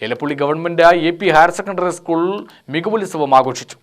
Elappully government AP higher secondary school മികവുത്സവം ആഘോഷിച്ചു.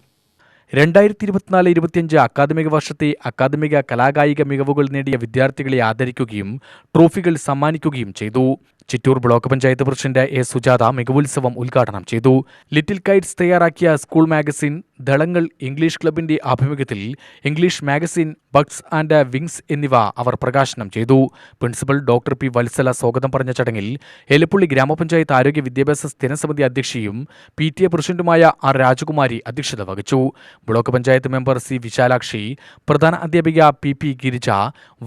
2024-25 അക്കാദമിക വർഷത്തെ അക്കാദമിക കലാകായിക മികവുകൾ നേടിയ വിദ്യാർത്ഥികളെ ആദരിക്കുകയും ട്രോഫികൾ സമ്മാനിക്കുകയും ചെയ്തു. Chittur block panchayat president A. Sujatha മികവുത്സവം ഉദ്ഘാടനം ചെയ്തു. ലിറ്റിൽ കൈറ്റ്സ് തയ്യാറാക്കിയ സ്കൂൾ മാഗസിൻ ദളങ്ങൾ ഇംഗ്ലീഷ് ക്ലബിന്റെ ആഭിമുഖ്യത്തിൽ English magazine buds and wings എന്നിവ അവർ പ്രകാശനം ചെയ്തു. Principal doctor P. വത്സല സ്വാഗതം പറഞ്ഞ ചടങ്ങിൽ എലപ്പുള്ളി ഗ്രാമപഞ്ചായത്ത് ആരോഗ്യ വിദ്യാഭ്യാസ സ്ഥിരസമിതി അധ്യക്ഷയും PTA പ്രസിഡന്റുമായ R. രാജകുമാരി അധ്യക്ഷത വഹിച്ചു. Block panchayat member C. Vishalakshi, പ്രധാന അധ്യാപിക PP. Girija,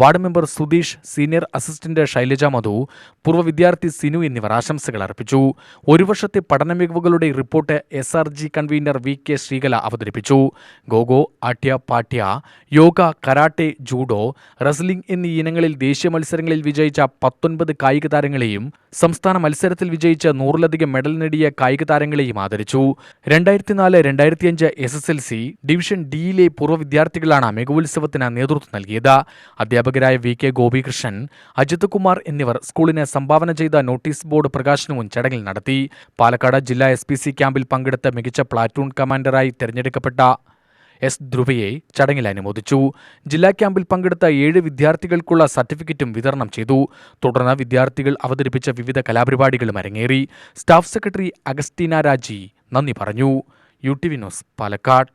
ward member Sudheesh, senior assistant Shailaja Madhu, പൂർവ്വ വിദ്യാർത്ഥി സിനു എന്നിവർ ആശംസകൾ അർപ്പിച്ചു. ഒരു വർഷത്തെ പഠന മികവുകളുടെ report SRG convener VK Sreekala അവതരിപ്പിച്ചു. ഗോഗോ, Atya, Patya, yoga, karate, judo, wrestling എന്നീ ഇനങ്ങളിൽ ദേശീയ മത്സരങ്ങളിൽ വിജയിച്ച 19 കായിക താരങ്ങളെയും സംസ്ഥാന മത്സരത്തിൽ വിജയിച്ച 100-ലധികം മെഡൽ നേടിയ കായിക താരങ്ങളെയും ആദരിച്ചു. 2004-2005 SSLC ഡിവിഷൻ ഡിയിലെ പൂർവ്വ വിദ്യാർത്ഥികളാണ് മികവുത്സവത്തിന് നേതൃത്വം നൽകിയത്. അധ്യാപകരായ VK ഗോപികൃഷ്ണൻ, അജിത് കുമാർ എന്നിവർ സ്കൂളിന് സംഭാവന ചെയ്ത നോട്ടീസ് ബോർഡ് പ്രകാശനവും ചടങ്ങിൽ നടത്തി. പാലക്കാട് ജില്ലാ SPC ക്യാമ്പിൽ പങ്കെടുത്ത മികച്ച പ്ലാറ്റൂൺ കമാൻഡറായി തെരഞ്ഞെടുക്കപ്പെട്ട S. ധ്രുവയെ ചടങ്ങിൽ അനുമോദിച്ചു. ജില്ലാ ക്യാമ്പിൽ പങ്കെടുത്ത 7 വിദ്യാർത്ഥികൾക്കുള്ള സർട്ടിഫിക്കറ്റും വിതരണം ചെയ്തു. തുടർന്ന് വിദ്യാർത്ഥികൾ അവതരിപ്പിച്ച വിവിധ കലാപരിപാടികളും അരങ്ങേറി. സ്റ്റാഫ് സെക്രട്ടറി അഗസ്റ്റീന രാജി നന്ദി പറഞ്ഞു. UTV news, Palakkad.